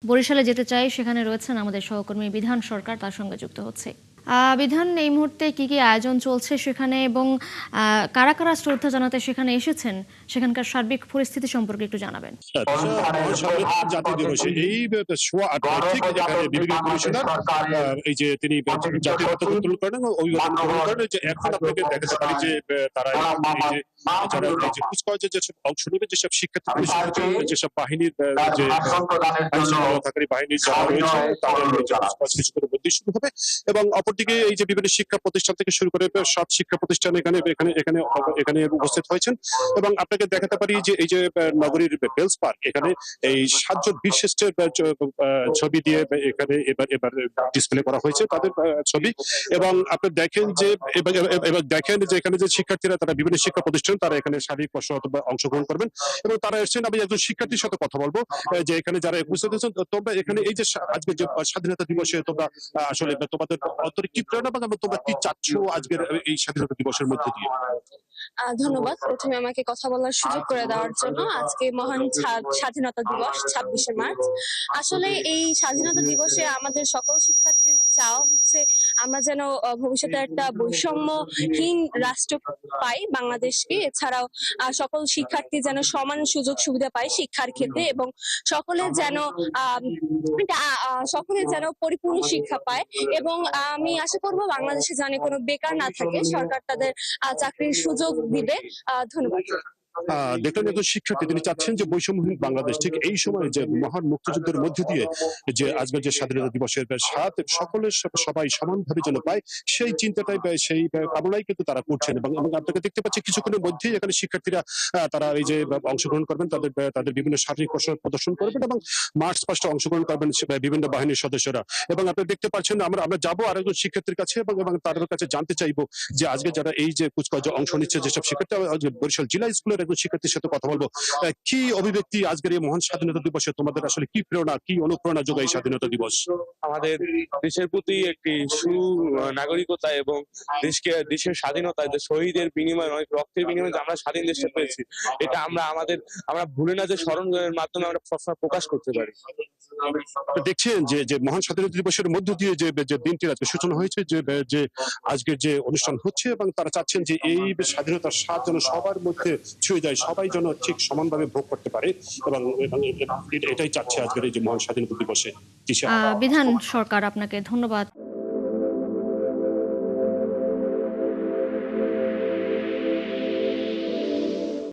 বরিশালে যেতে চাই, সেখানে রয়েছেন আমাদের সহকর্মী বিধান সরকার, তার সঙ্গে যুক্ত হচ্ছে। বিধান, এই মুহূর্তে কি কি আয়োজন চলছে সেখানে এবং কারা কারা শ্রদ্ধা জানাতে সেখানে এসেছেন, সেখানকার সার্বিক পরিস্থিতি সম্পর্কে একটু জানাবেন। স্বাধীনতা জাতীয় দিবসে এই সোয়া ৮টায় ঠিক এখানে বিভাগীয় কমিশনার এই যে তিনি জাতীয় পতাকা উত্তোলন করেন এবং অভিবাদন গ্রহণ করেন। যে এখন আপনাকে দেখাতে পারি যে তারা এই যে যারা এই যে কুচকাওয়াজে যেসব অংশ নেবে, যেসব শিক্ষার্থী যেসব বাহিনীর যে আইনশৃঙ্খলাকারী বাহিনীর যারা রয়েছে তাদের যে কুচকাওয়াজ কিছুক্ষণের মধ্যেই শুরু হবে। এবং অপরদিকে এই যে বিভিন্ন শিক্ষা প্রতিষ্ঠান থেকে শুরু করে সব শিক্ষা প্রতিষ্ঠান এখানে এখানে এখানে এখানে উপস্থিত হয়েছেন। এবং আপনাকে দেখাতে পারি যে এই যে নগরীর বেলস পার্ক, এখানে এই ৭ জন বীর শ্রেষ্ঠের ছবি দিয়ে এখানে এবার ডিসপ্লে করা হয়েছে তাদের ছবি। এবং আপনি দেখেন যে এবার দেখেন যে এখানে যে শিক্ষার্থীরা তারা বিভিন্ন শিক্ষা প্রতিষ্ঠান তারা এখানে শারীরিক কষ্ট অংশগ্রহণ করবেন এবং তারা এসেছেন। আমি একজন শিক্ষার্থীর সাথে কথা বলবো যে এখানে যারা উপস্থিত হয়েছেন, তোমরা এখানে এই যে আজকে যে স্বাধীনতা দিবসে তোমরা আসলে তোমাদের অন্তরে কি প্রেরণা এবং তোমরা কি চাচ্ছ আজকের এই স্বাধীনতা দিবসের মধ্যে দিয়ে? ধন্যবাদ প্রথমে আমাকে কথা বলার সুযোগ করে দেওয়ার জন্য। আজকে মহান স্বাধীনতা দিবস ২৬শে মার্চ। আসলে এই স্বাধীনতা দিবসে আমাদের সকল শিক্ষার্থীর চাওয়া হচ্ছে আমরা যেন ভবিষ্যতে একটা বৈষম্যহীন রাষ্ট্র পাই বাংলাদেশকে। এছাড়াও সকল শিক্ষার্থী যেন সমান সুযোগ সুবিধা পায় শিক্ষার ক্ষেত্রে এবং সকলে যেন সকলে যেন পরিপূর্ণ শিক্ষা পায়। এবং আমি আশা করব বাংলাদেশে যেন কোনো বেকার না থাকে, সরকার তাদের চাকরির সুযোগ দিবে। ধন্যবাদ। দেখলেন একজন শিক্ষার্থী, তিনি চাচ্ছেন যে বৈষম্যহীন বাংলাদেশ। ঠিক এই সময় যে মহান মুক্তিযুদ্ধের মধ্যে দিয়ে যে আজকের যে স্বাধীনতা দিবসের স্বাদ সকলের সবাই সমানভাবে যেন পায়, সেই চিন্তাটাই সেই কামনাই কিন্তু তারা করছেন। এবং আপনাকে দেখতে পাচ্ছি কিছুক্ষণের মধ্যেই এখানে শিক্ষার্থীরা তারা এই যে অংশগ্রহণ করবেন, তাদের বিভিন্ন শারীরিক কৌশল প্রদর্শন করবেন এবং মার্চ পাস্টে অংশগ্রহণ করবেন বিভিন্ন বাহিনীর সদস্যরা। এবং আপনি দেখতে পাচ্ছেন আমরা যাবো আরেকজন শিক্ষার্থীর কাছে এবং তাদের কাছে জানতে চাইবো যে আজকে যারা এই যে কুচকাওয়াজে অংশ নিচ্ছে যেসব শিক্ষার্থী, বরিশাল জেলা স্কুলের একজন শিক্ষার্থীর সাথে কথা বলবো। কি অভিব্যক্তি আজকের এই মহান স্বাধীনতা দিবসে তোমাদের আসলে কি প্রেরণা, কি অনুপ্রেরণা যোগায় স্বাধীনতা দিবস? আমাদের দেশের প্রতি একটি সুনাগরিকতা এবং দেশের স্বাধীনতা, শহীদের বিনিময়ে, অনেক রক্তের বিনিময়ে যে আমরা স্বাধীন দেশটা পেয়েছি, এটা আমরা ভুলে না যে স্মরণের মাধ্যমে আমরা সবসময় প্রকাশ করতে পারি। দেখছেন যে মহান স্বাধীনতা দিবসের মধ্য দিয়ে যে দিনটির আজকে সূচনা হয়েছে, যে আজকের যে অনুষ্ঠান হচ্ছে, এবং তারা চাচ্ছেন যে এই স্বাধীনতার স্বাদ যেন সবার মধ্যে ছুঁয়ে যায়, সবাই যেন ঠিক সমানভাবে ভোগ করতে পারে। এবং এটাই চাচ্ছে আজকের এই যে মহান স্বাধীনতা দিবসে। বিধান সরকার, আপনাকে ধন্যবাদ।